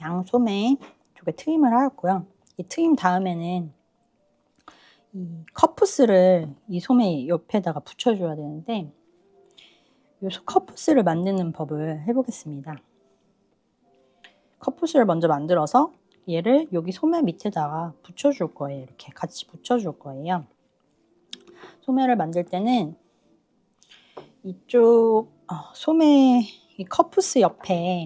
양소매 쪽에 트임을 하였고요. 이 트임 다음에는 이 컵푸스를 이 소매 옆에다가 붙여줘야 되는데 이 컵푸스를 만드는 법을 해보겠습니다. 컵푸스를 먼저 만들어서 얘를 여기 소매 밑에다가 붙여줄 거예요. 이렇게 같이 붙여줄 거예요. 소매를 만들 때는 이쪽 소매 이 컵푸스 옆에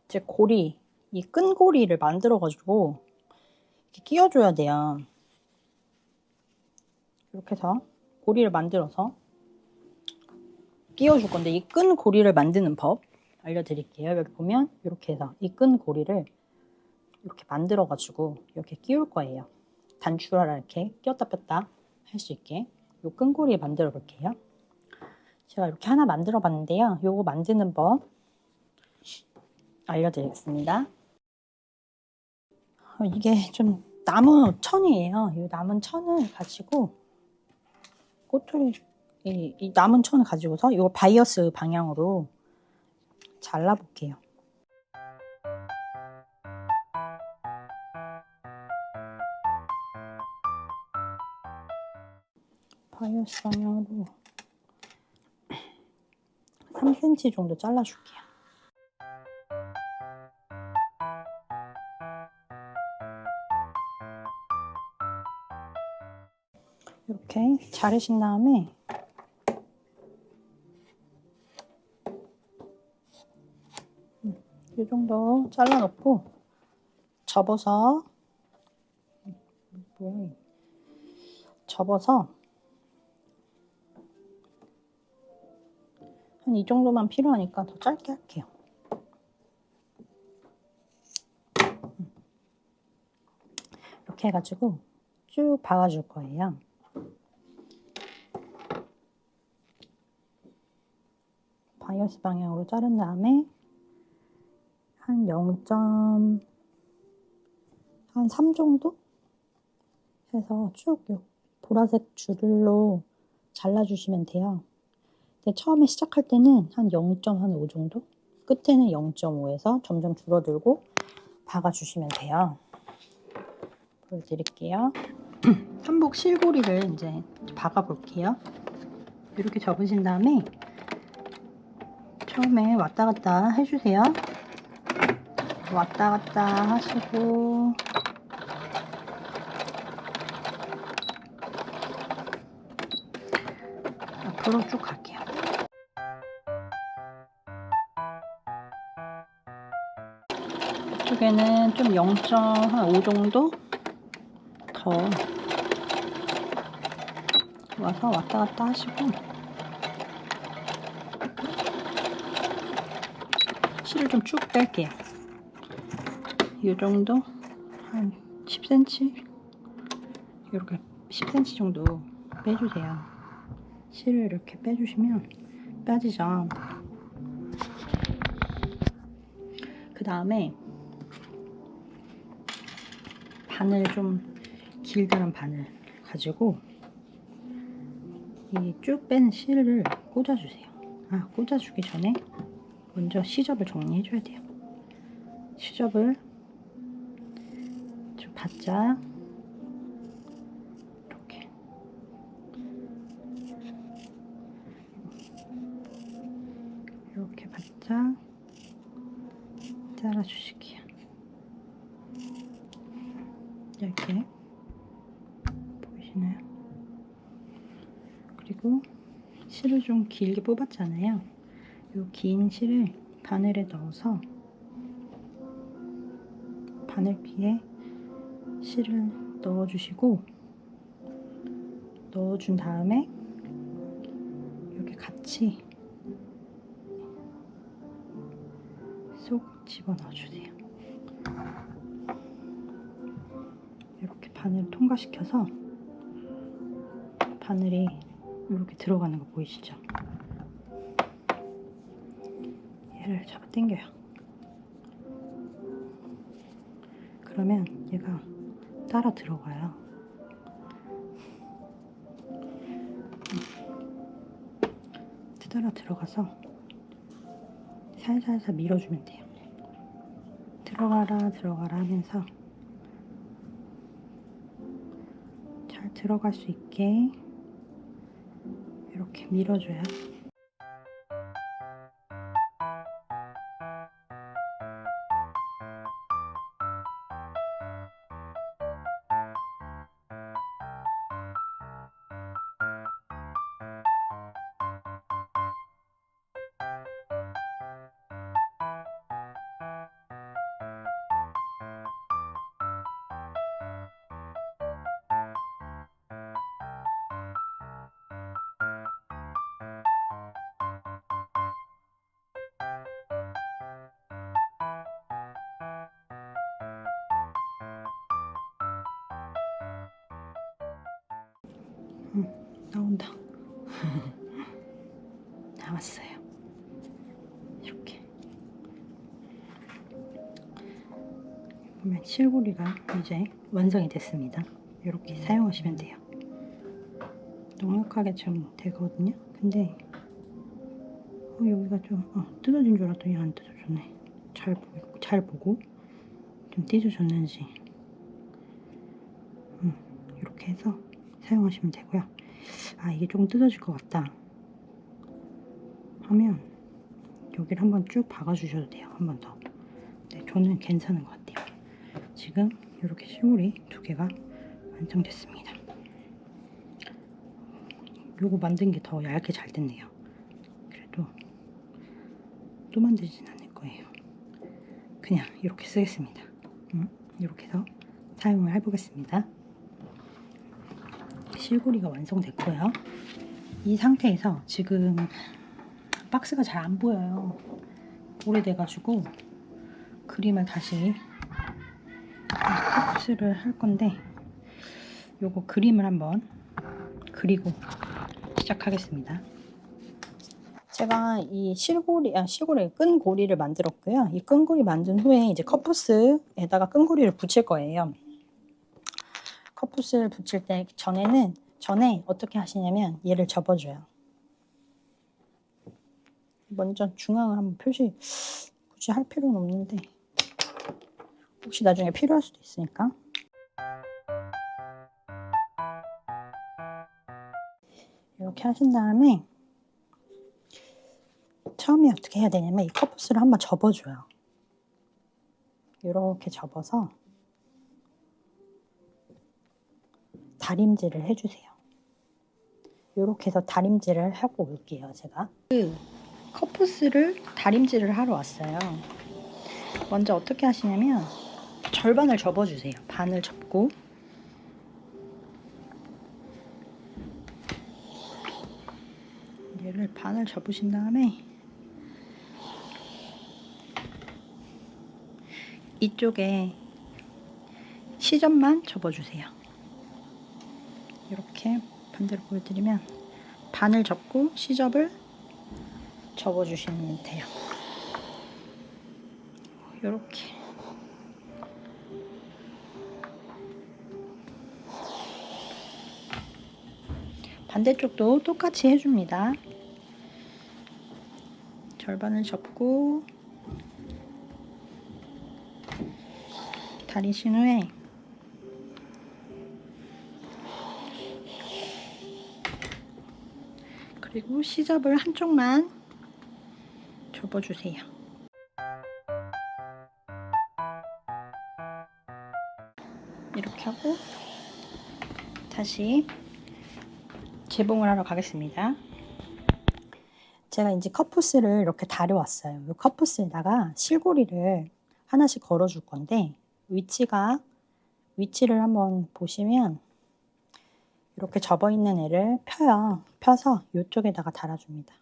이제 고리, 이 끈고리를 만들어 가지고 이렇게 끼워줘야 돼요. 이렇게 해서 고리를 만들어서 끼워줄 건데 이 끈고리를 만드는 법 알려드릴게요. 여기 보면 이렇게 해서 이 끈고리를 이렇게 만들어 가지고 이렇게 끼울 거예요. 단추라 이렇게 끼웠다 뺐다 할 수 있게 이 끈고리 만들어 볼게요. 제가 이렇게 하나 만들어 봤는데요. 요거 만드는 법 알려드리겠습니다. 이게 좀 나무 천이에요. 이 남은 천을 가지고 꼬투리 이 남은 천을 가지고서 이 바이어스 방향으로 잘라 볼게요. 바이어스 방향으로 3cm 정도 잘라줄게요. 이렇게 자르신 다음에 이 정도 잘라놓고 접어서 한 이 정도만 필요하니까 더 짧게 할게요. 이렇게 해가지고 쭉 박아줄 거예요. 바이어스 방향으로 자른 다음에 한 0.3 정도 해서 쭉 보라색 줄로 잘라주시면 돼요. 근데 처음에 시작할 때는 한 0.5 정도? 끝에는 0.5에서 점점 줄어들고 박아주시면 돼요. 보여드릴게요. 한복 실고리를 이제 박아볼게요. 이렇게 접으신 다음에 처음에 왔다 갔다 해주세요. 왔다 갔다 하시고 앞으로 쭉 갈게요. 이쪽에는 좀 0.5 정도 더 와서 왔다 갔다 하시고 실을 좀 쭉 뺄게요. 이 정도 한 10cm 이렇게 10cm 정도 빼주세요. 실을 이렇게 빼주시면 빠지죠. 그 다음에 바늘 좀 길다란 바늘 가지고 이 쭉 뺀 실을 꽂아주세요. 꽂아주기 전에 먼저 시접을 정리해줘야 돼요. 시접을 좀 바짝 이렇게 바짝 잘라주실게요. 이렇게 보이시나요? 그리고 실을 좀 길게 뽑았잖아요. 이 긴 실을 바늘에 넣어서 바늘피에 실을 넣어주시고 넣어준 다음에 이렇게 같이 쏙 집어넣어주세요. 이렇게 바늘을 통과시켜서 바늘이 이렇게 들어가는 거 보이시죠? 얘를 잡아 당겨요. 그러면 얘가 따라 들어가요. 따라 들어가서 살살살 밀어주면 돼요. 들어가라 들어가라 하면서 잘 들어갈 수 있게 이렇게 밀어줘요. 나온다. 나왔어요. 이렇게 보면 실고리가 이제 완성이 됐습니다. 이렇게 사용하시면 돼요. 넉넉하게 좀 되거든요. 근데 여기가 좀 뜯어진 줄 알았더니 안 뜯어졌네. 잘 보고 좀 찢어졌는지 이렇게 해서 사용하시면 되고요. 이게 조금 뜯어질 것 같다 하면 여기를 한번 쭉 박아주셔도 돼요. 한 번 더. 네, 저는 괜찮은 것 같아요. 지금 이렇게 실고리 2개가 완성됐습니다. 요거 만든 게 더 얇게 잘 됐네요. 그래도 또 만들진 않을 거예요. 그냥 이렇게 쓰겠습니다. 이렇게 해서 사용을 해보겠습니다. 실고리가 완성됐고요. 이 상태에서 지금 박스가 잘 안 보여요. 오래돼가지고 그림을 다시 컵스를 할 건데 요거 그림을 한번 그리고 시작하겠습니다. 제가 이 실고리 끈고리를 만들었고요. 이 끈고리 만든 후에 이제 컵부스에다가 끈고리를 붙일 거예요. 컵부스를 붙일 때 전에 어떻게 하시냐면 얘를 접어줘요. 먼저 중앙을 한번 굳이 할 필요는 없는데 혹시 나중에 필요할 수도 있으니까 이렇게 하신 다음에 처음에 어떻게 해야 되냐면 이 컵부스를 한번 접어줘요. 이렇게 접어서 다림질을 해주세요. 이렇게 해서 다림질을 하고 올게요. 제가 컵부스를 다림질을 하러 왔어요. 먼저 어떻게 하시냐면 절반을 접어주세요. 반을 접고 얘를 반을 접으신 다음에 이쪽에 시접만 접어주세요. 이렇게 반대로 보여드리면 반을 접고 시접을 접어주시면 돼요. 이렇게 반대쪽도 똑같이 해줍니다. 절반을 접고 다리신 후에 그리고 시접을 한쪽만 접어주세요. 이렇게 하고 다시 재봉을 하러 가겠습니다. 제가 이제 컵부스를 이렇게 다려왔어요. 이 컵부스에다가 실고리를 하나씩 걸어줄 건데 위치를 한번 보시면 이렇게 접어있는 애를 펴요. 펴서 이쪽에다가 달아줍니다.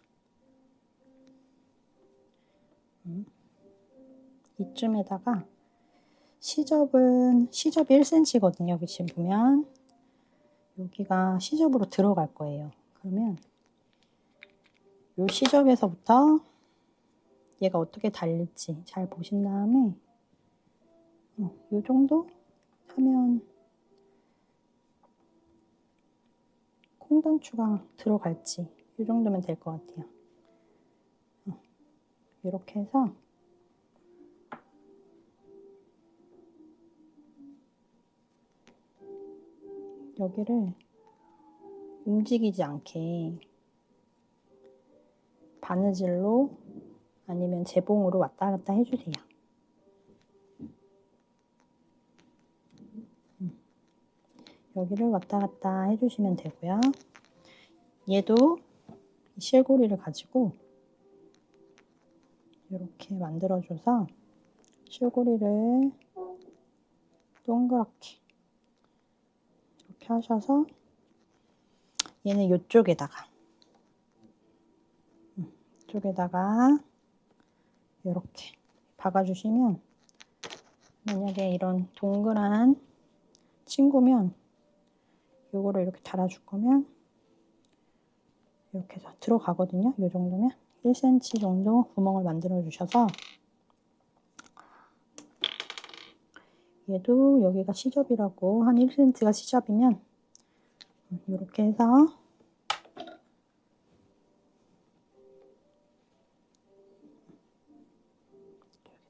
이쯤에다가 시접이 1cm거든요. 여기 지금 보면 여기가 시접으로 들어갈 거예요. 그러면 이 시접에서부터 얘가 어떻게 달릴지 잘 보신 다음에 이 정도 하면 콩단추가 들어갈지 이 정도면 될 것 같아요. 이렇게 해서 여기를 움직이지 않게 바느질로 아니면 재봉으로 왔다 갔다 해주세요. 여기를 왔다 갔다 해주시면 되고요. 얘도 실고리를 가지고 이렇게 만들어줘서 실고리를 동그랗게 이렇게 하셔서 얘는 이쪽에다가 이렇게 박아주시면 만약에 이런 동그란 친구면 요거를 이렇게 달아줄 거면 이렇게 해서 들어가거든요. 요 정도면 1cm 정도 구멍을 만들어 주셔서 얘도 여기가 시접이라고 한 1cm가 시접이면 이렇게 해서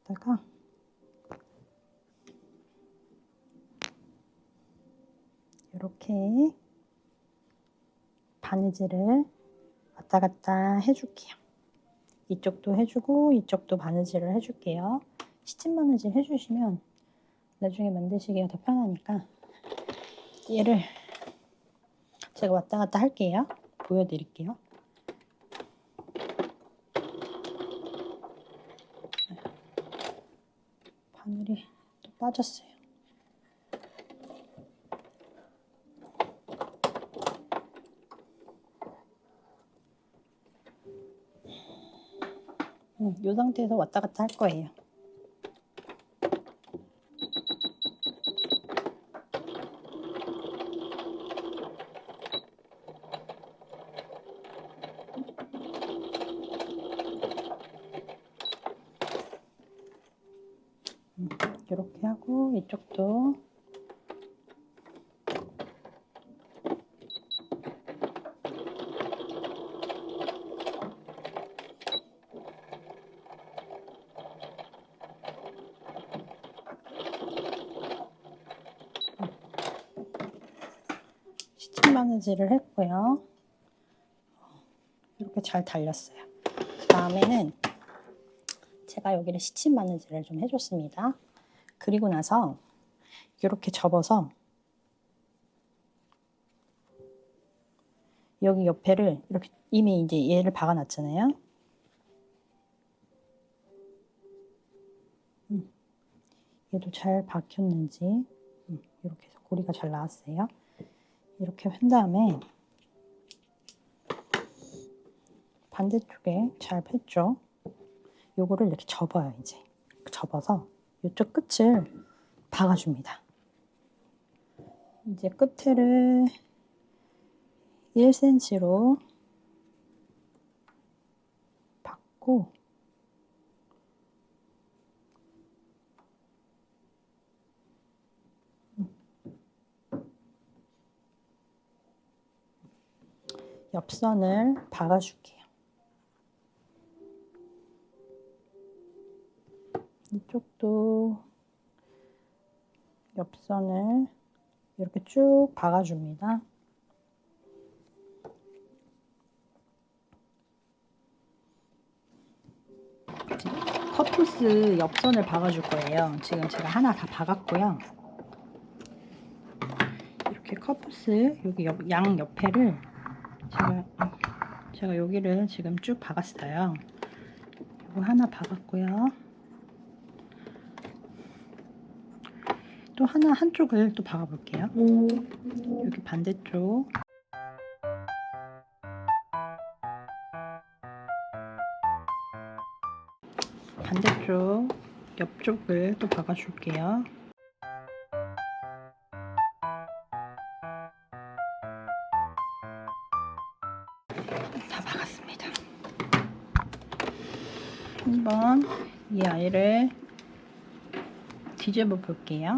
여기다가 이렇게 바느질을 왔다 갔다 해줄게요. 이쪽도 해주고 이쪽도 바느질을 해줄게요. 시침 바느질 해주시면 나중에 만드시기가 더 편하니까 얘를 제가 왔다 갔다 할게요. 보여드릴게요. 바늘이 또 빠졌어요. 이 상태에서 왔다 갔다 할 거예요. 이렇게 하고 이쪽도 시침 바느질을 했고요. 이렇게 잘 달렸어요. 그 다음에는 제가 여기를 시침 바느질을 좀 해줬습니다. 그리고 나서 이렇게 접어서 여기 옆에를 이렇게 이미 이제 얘를 박아놨잖아요. 얘도 잘 박혔는지 이렇게 해서 고리가 잘 나왔어요. 이렇게 한 다음에 반대쪽에 잘 폈죠. 요거를 이렇게 접어요. 이제 접어서 이쪽 끝을 박아줍니다. 이제 끝을 1cm로 박고 옆선을 박아줄게요. 이쪽도 옆선을 이렇게 쭉 박아줍니다. 컷푸스 옆선을 박아줄 거예요. 지금 제가 하나 다 박았고요. 이렇게 컷푸스 여기 양 옆에를 제가 여기를 지금 쭉 박았어요. 이거 하나 박았고요. 또 한쪽을 또 박아 볼게요. 여기 반대쪽 옆쪽을 또 박아 줄게요. 다 박았습니다. 한번 이 아이를 뒤집어 볼게요.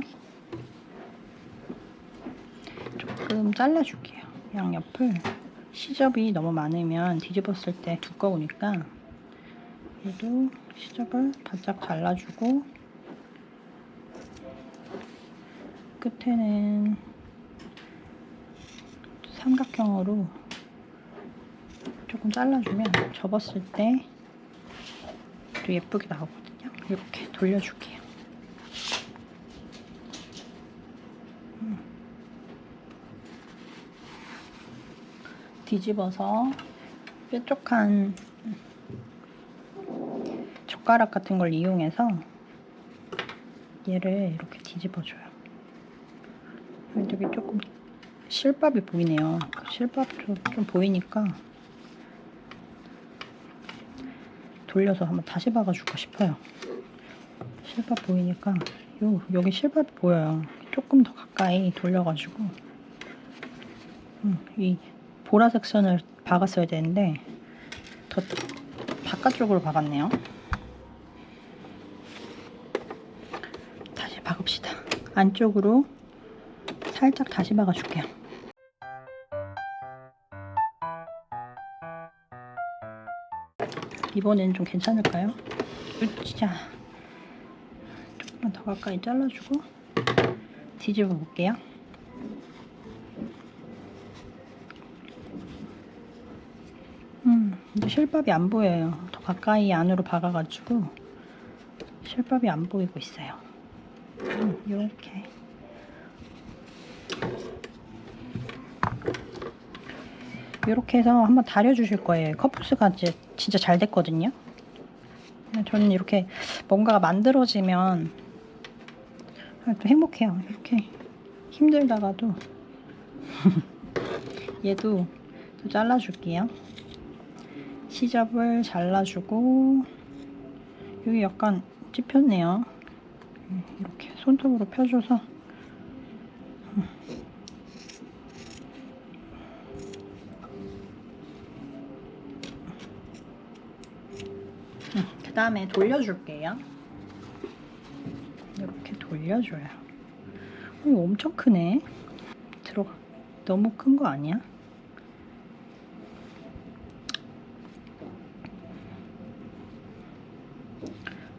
조금 잘라줄게요. 양옆을 시접이 너무 많으면 뒤집었을 때 두꺼우니까 얘도 시접을 바짝 잘라주고 끝에는 삼각형으로 조금 잘라주면 접었을 때 또 예쁘게 나오거든요. 이렇게 돌려줄게요. 뒤집어서 뾰족한 젓가락 같은 걸 이용해서 얘를 이렇게 뒤집어줘요. 되게 조금 실밥이 보이네요. 실밥도 좀 보이니까 돌려서 한번 다시 박아주고 싶어요. 실밥 보이니까 여기 실밥이 보여요. 조금 더 가까이 돌려가지고 이 보라색 선을 박았어야 되는데 더 바깥쪽으로 박았네요. 다시 박읍시다. 안쪽으로 살짝 다시 박아줄게요. 이번엔 좀 괜찮을까요? 으쌰. 조금만 더 가까이 잘라주고 뒤집어 볼게요. 이제 실밥이 안 보여요. 더 가까이 안으로 박아가지고 실밥이 안 보이고 있어요. 이렇게 이렇게 해서 한번 다려주실 거예요. 컵푸스가 이제 진짜 잘 됐거든요. 저는 이렇게 뭔가가 만들어지면 또 행복해요. 이렇게 힘들다가도 얘도 또 잘라줄게요. 시접을 잘라주고 여기 약간 찝혔네요. 이렇게 손톱으로 펴줘서 그 다음에 돌려줄게요. 이렇게 돌려줘요. 이거 엄청 크네. 들어가. 너무 큰 거 아니야?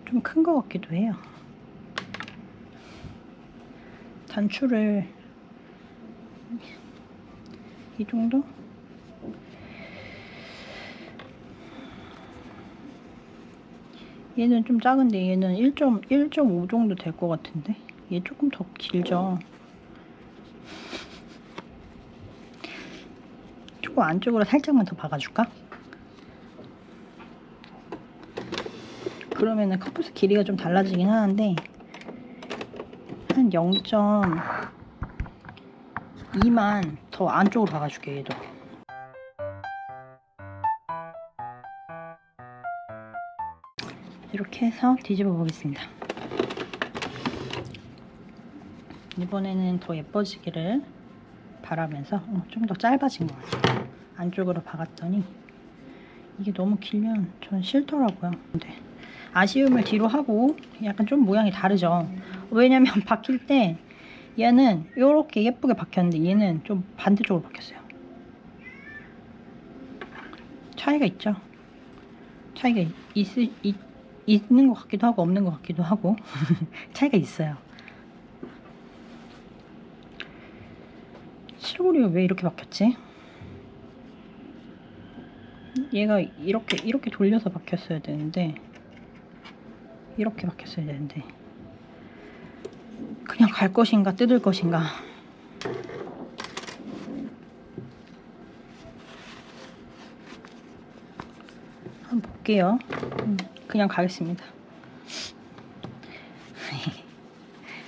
좀 큰 거 같기도 해요. 단추를 이 정도? 얘는 좀 작은데 얘는 1.5 정도 될 것 같은데 얘 조금 더 길죠. 조금 안쪽으로 살짝만 더 박아줄까? 그러면은 컵푸스 길이가 좀 달라지긴 하는데 한 0.2만 더 안쪽으로 박아줄게요. 얘도 이렇게 해서 뒤집어 보겠습니다. 이번에는 더 예뻐지기를 바라면서 좀 더 짧아진 것 같아요. 안쪽으로 박았더니 이게 너무 길면 전 싫더라고요. 근데 아쉬움을 뒤로 하고 약간 좀 모양이 다르죠. 왜냐면 박힐 때 얘는 이렇게 예쁘게 박혔는데 얘는 좀 반대쪽으로 박혔어요. 차이가 있죠. 차이가 있는 것 같기도 하고 없는 것 같기도 하고 차이가 있어요. 실고리가 왜 이렇게 박혔지? 얘가 이렇게 돌려서 박혔어야 되는데 이렇게 박혔어야 되는데 그냥 갈 것인가 뜯을 것인가. 한번 볼게요. 그냥 가겠습니다.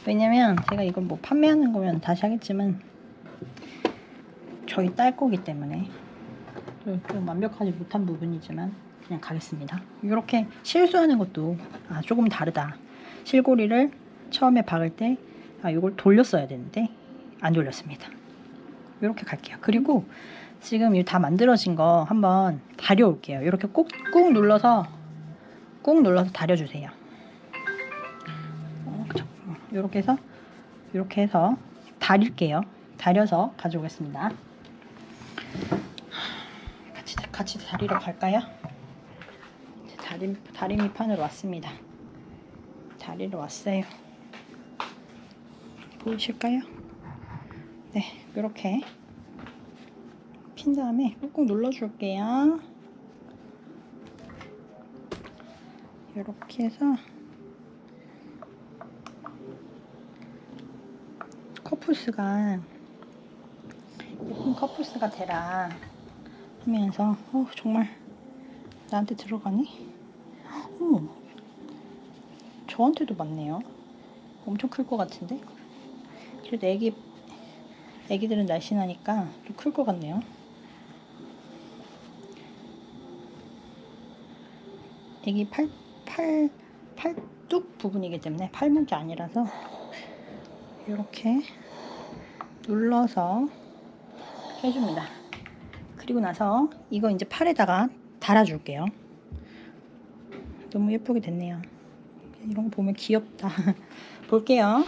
왜냐면 제가 이걸 뭐 판매하는 거면 다시 하겠지만 저희 딸 거기 때문에 좀 완벽하지 못한 부분이지만 그냥 가겠습니다. 이렇게 실수하는 것도 조금 다르다. 실고리를 처음에 박을 때 이걸 돌렸어야 되는데 안 돌렸습니다. 이렇게 갈게요. 그리고 지금 이 다 만들어진 거 한번 다려올게요. 이렇게 꾹 눌러서 다려주세요. 이렇게 해서 다릴게요. 다려서 가져오겠습니다. 같이 다리러 갈까요? 다리미판으로 왔습니다. 다리로 왔어요. 보이실까요? 네, 이렇게 핀 다음에 꾹꾹 눌러줄게요. 이렇게 해서 커프스가 예쁜 커프스가 되라 하면서 정말 나한테 들어가니? 저한테도 맞네요. 엄청 클 것 같은데? 그래도 애기들은 날씬하니까 좀 클 것 같네요. 애기 팔뚝 부분이기 때문에 팔목이 아니라서 이렇게 눌러서 해줍니다. 그리고 나서 이거 이제 팔에다가 달아줄게요. 너무 예쁘게 됐네요. 이런 거 보면 귀엽다. 볼게요.